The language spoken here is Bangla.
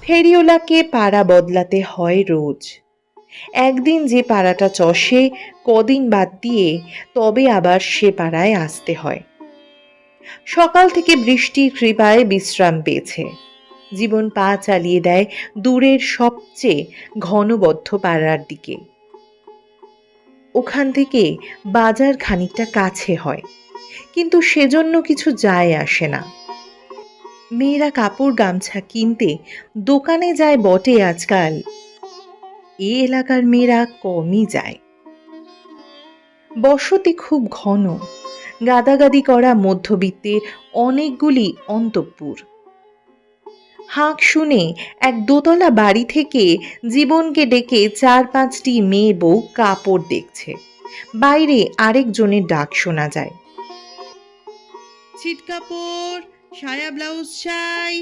ফেরিওয়ালাকে পাড়া বদলাতে হয় রোজ। একদিন যে পাড়াটা চষে কদিন বাদ দিয়ে তবে আবার সে পাড়ায় আসতে হয়। সকাল থেকে বৃষ্টির কৃপায় বিশ্রাম পেয়েছে। জীবন পা চালিয়ে দেয় দূরের সবচেয়ে ঘনবদ্ধ পাড়ার দিকে। ওখান থেকে বাজার খানিকটা কাছে হয়, কিন্তু সেজন্য কিছু যায় আসে না। মেয়েরা কাপড় গামছা কিনতে দোকানে যায় বটে আজকাল, এ এলাকার মেয়েরা কমই যায়। বসতি খুব ঘন, গাদাগাদি করা মধ্যবিত্তের অনেকগুলি অন্তঃপুর। হাঁক শুনে এক দোতলা বাড়ি থেকে জীবনকে ডেকে 4-5টি মেয়ে বউ কাপড় দেখছে। বাইরে আরেকজনের ডাক শোনা যায়, ছিট কাপড়, সায়া ব্লাউজ চাই।